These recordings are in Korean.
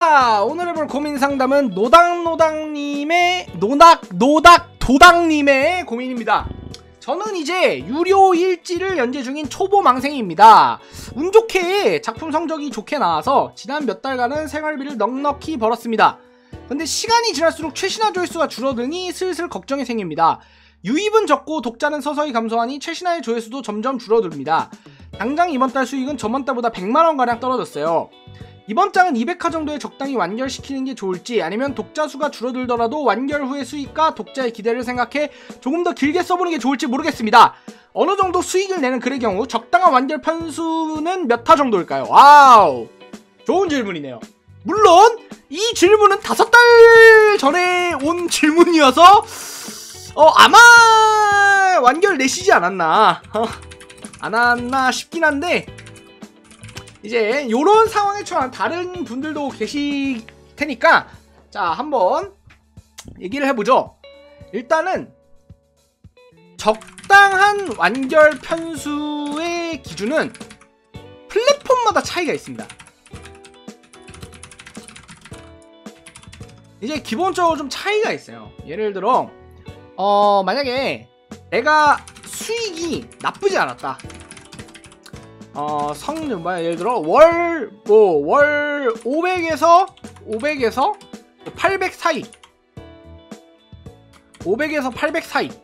자, 오늘 해볼 고민 상담은 도당님의 고민입니다. 저는 이제 유료 일지를 연재 중인 초보 망생입니다. 운 좋게 작품 성적이 좋게 나와서 지난 몇 달간은 생활비를 넉넉히 벌었습니다. 근데 시간이 지날수록 최신화 조회수가 줄어드니 슬슬 걱정이 생깁니다. 유입은 적고 독자는 서서히 감소하니 최신화의 조회수도 점점 줄어듭니다. 당장 이번 달 수익은 저번 달보다 100만원가량 떨어졌어요. 이번 장은 200화 정도에 적당히 완결시키는 게 좋을지, 아니면 독자 수가 줄어들더라도 완결 후의 수익과 독자의 기대를 생각해 조금 더 길게 써보는 게 좋을지 모르겠습니다. 어느 정도 수익을 내는 글의 경우 적당한 완결 편수는 몇 화 정도일까요? 와우, 좋은 질문이네요. 물론 이 질문은 5달 전에 온 질문이어서 아마 완결 내시지 않았나 싶긴 한데, 이제 요런 상황에 처한 다른 분들도 계실 테니까 자, 한번 얘기를 해보죠. 일단은 적당한 완결 편수의 기준은 플랫폼마다 차이가 있습니다. 이제 기본적으로 좀 차이가 있어요. 예를 들어 만약에 내가 수익이 나쁘지 않았다. 예를 들어 월 500에서 800 사이, 500에서 800 사이로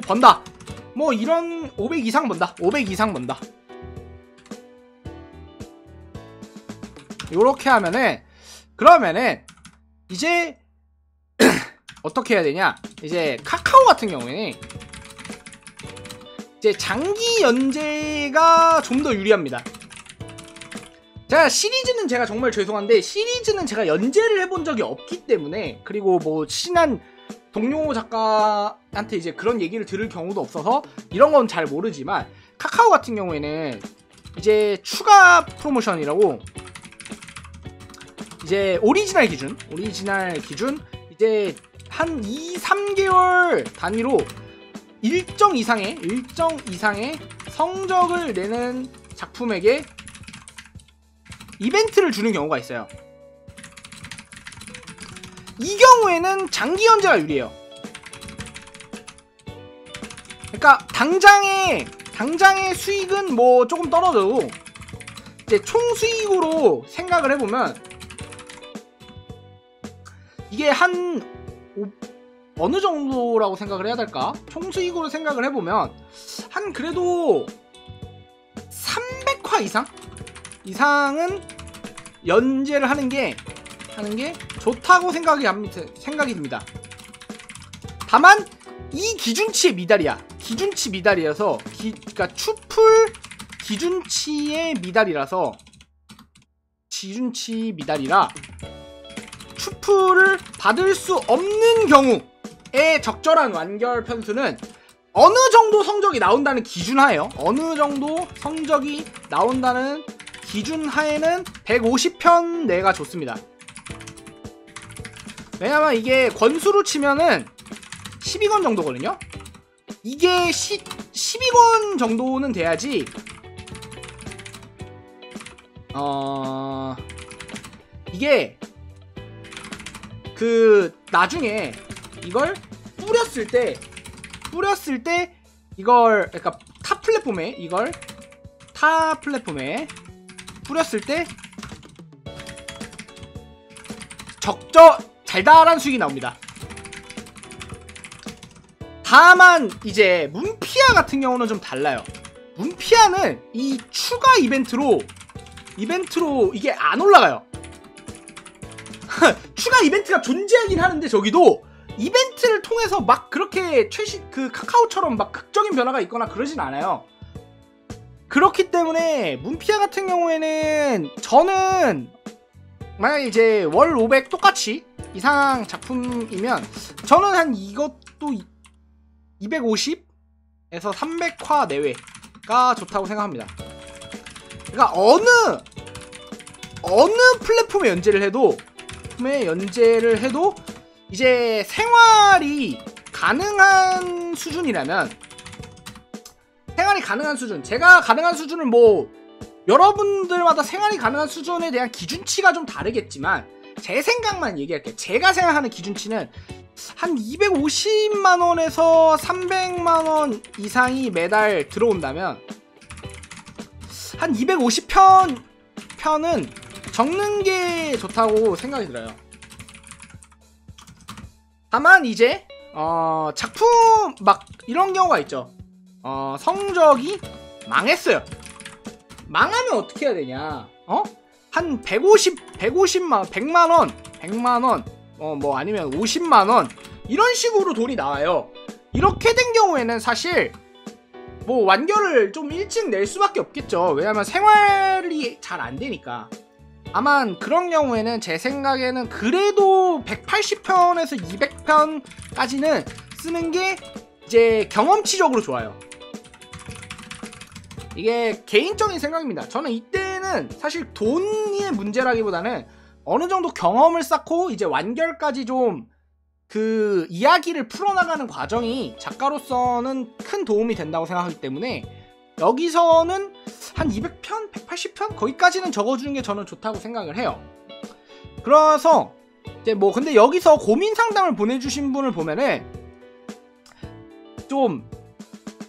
번다. 뭐 이런 500 이상 번다. 500 이상 번다. 요렇게 하면은, 그러면은 이제 어떻게 해야 되냐? 이제 카카오 같은 경우에는 이제 장기 연재가 좀 더 유리합니다. 제가 시리즈는, 제가 정말 죄송한데 시리즈는 제가 연재를 해본 적이 없기 때문에, 그리고 뭐 친한 동료 작가한테 이제 그런 얘기를 들을 경우도 없어서 이런 건 잘 모르지만, 카카오 같은 경우에는 이제 추가 프로모션이라고 이제 오리지널 기준 이제 한 2-3개월 단위로 일정 이상의 성적을 내는 작품에게 이벤트를 주는 경우가 있어요. 이 경우에는 장기 연재가 유리해요. 그러니까 당장의 수익은 뭐 조금 떨어져도 이제 총 수익으로 생각을 해보면 이게 한 어느 정도라고 생각을 해야 될까? 총 수익으로 생각을 해보면 한 그래도 300화 이상은 연재를 하는 게 좋다고 생각이 듭니다. 다만 이 기준치의 미달이야. 기준치 미달이라서 그러니까 추풀 기준치의 미달이라서 추풀을 받을 수 없는 경우에 적절한 완결 편수는 어느 정도 성적이 나온다는 기준하에요. 어느 정도 성적이 나온다는 기준하에는 150편 내가 좋습니다. 왜냐면 이게 권수로 치면은 12권 정도거든요. 이게 12권 정도는 돼야지 이게 나중에 이걸 뿌렸을 때 이걸, 그러니까 타 플랫폼에 뿌렸을 때 달달한 수익이 나옵니다. 다만 이제 문피아 같은 경우는 좀 달라요. 문피아는 이 추가 이벤트로 이게 안 올라가요. 추가 이벤트가 존재하긴 하는데, 저기도 이벤트를 통해서 막 그렇게 카카오처럼 막 극적인 변화가 있거나 그러진 않아요. 그렇기 때문에 문피아 같은 경우에는 저는 만약에 이제 월 500 똑같이 이상 작품이면 저는 한 이것도 250에서 300화 내외가 좋다고 생각합니다. 그러니까 어느 플랫폼에 연재를 해도 이제 생활이 가능한 수준이라면, 제가 가능한 수준을 뭐 여러분들마다 생활이 가능한 수준에 대한 기준치가 좀 다르겠지만 제 생각만 얘기할게요. 제가 생각하는 기준치는 한 250만원에서 300만원 이상이 매달 들어온다면 한 250편은 적는 게 좋다고 생각이 들어요. 다만 이제 작품 막 이런 경우가 있죠. 성적이 망했어요. 망하면 어떻게 해야 되냐? 한 150만, 100만원, 뭐 아니면 50만원 이런 식으로 돈이 나와요. 이렇게 된 경우에는 사실 뭐 완결을 좀 일찍 낼 수밖에 없겠죠. 왜냐면 생활이 잘 안 되니까. 다만 그런 경우에는 제 생각에는 그래도 180편에서 200편까지는 쓰는 게 이제 경험치적으로 좋아요. 이게 개인적인 생각입니다. 저는 이때는 사실 돈의 문제라기보다는 어느 정도 경험을 쌓고 이제 완결까지 좀 그 이야기를 풀어나가는 과정이 작가로서는 큰 도움이 된다고 생각하기 때문에 여기서는 한 200편? 180편? 거기까지는 적어주는 게 저는 좋다고 생각을 해요. 그래서 이제 뭐 근데 여기서 고민 상담을 보내주신 분을 보면은 좀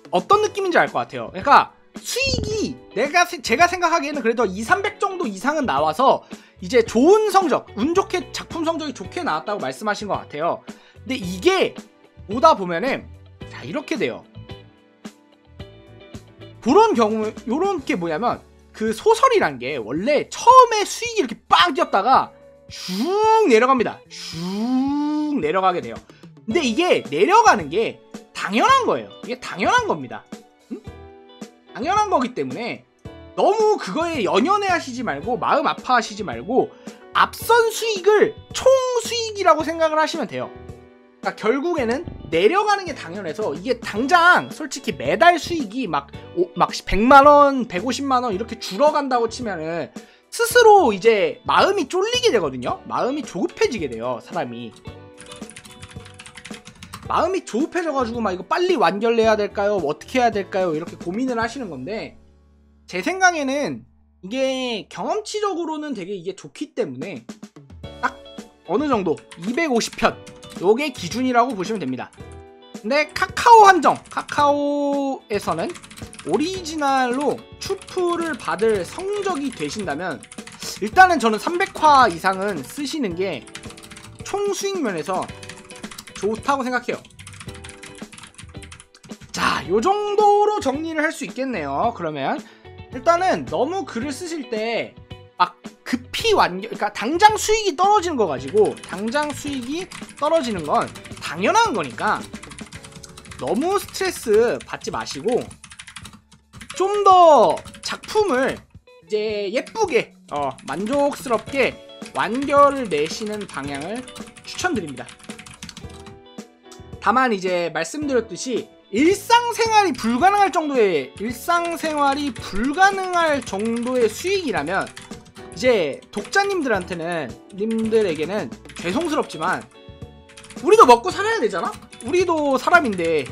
어떤 느낌인지 알 것 같아요. 그러니까 수익이 제가 생각하기에는 그래도 200-300 정도 이상은 나와서 이제 좋은 성적, 운 좋게 작품 성적이 좋게 나왔다고 말씀하신 것 같아요. 근데 이게 보다 보면은 자 이렇게 돼요. 그런 경우 요런 게 뭐냐면 그 소설이란 게 원래 처음에 수익이 이렇게 빵 뛰었다가 쭉 내려갑니다. 쭉 내려가게 돼요. 근데 이게 내려가는 게 당연한 거예요. 이게 당연한 겁니다. 당연한 거기 때문에 너무 그거에 연연해 하시지 말고 마음 아파하시지 말고 앞선 수익을 총 수익이라고 생각을 하시면 돼요. 그러니까 결국에는 내려가는 게 당연해서 이게 당장 솔직히 매달 수익이 막 100만원, 150만원 이렇게 줄어간다고 치면은 스스로 이제 마음이 쫄리게 되거든요. 마음이 조급해지게 돼요. 사람이 마음이 조급해져가지고 막 이거 빨리 완결내야 될까요? 어떻게 해야 될까요? 이렇게 고민을 하시는 건데 제 생각에는 이게 경험치적으로는 되게 이게 좋기 때문에 딱 어느 정도 250편 요게 기준이라고 보시면 됩니다. 근데 카카오 한정, 카카오에서는 오리지널로 추프를 받을 성적이 되신다면 일단은 저는 300화 이상은 쓰시는 게 총 수익 면에서 좋다고 생각해요. 자, 요 정도로 정리를 할 수 있겠네요. 그러면 일단은 너무 글을 쓰실 때 막 급히 그러니까 당장 수익이 떨어지는 거 가지고 당장 수익이 떨어지는 건 당연한 거니까 너무 스트레스 받지 마시고 좀 더 작품을 이제 예쁘게 만족스럽게 완결을 내시는 방향을 추천드립니다. 다만 이제 말씀드렸듯이 일상생활이 불가능할 정도의 수익이라면 이제 님들에게는 죄송스럽지만 우리도 먹고 살아야 되잖아? 우리도 사람인데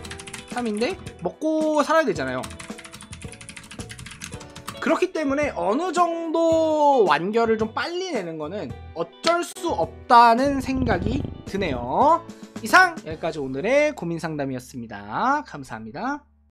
먹고 살아야 되잖아요. 그렇기 때문에 어느 정도 완결을 좀 빨리 내는 거는 어쩔 수 없다는 생각이 드네요. 이상 여기까지 오늘의 고민 상담이었습니다. 감사합니다.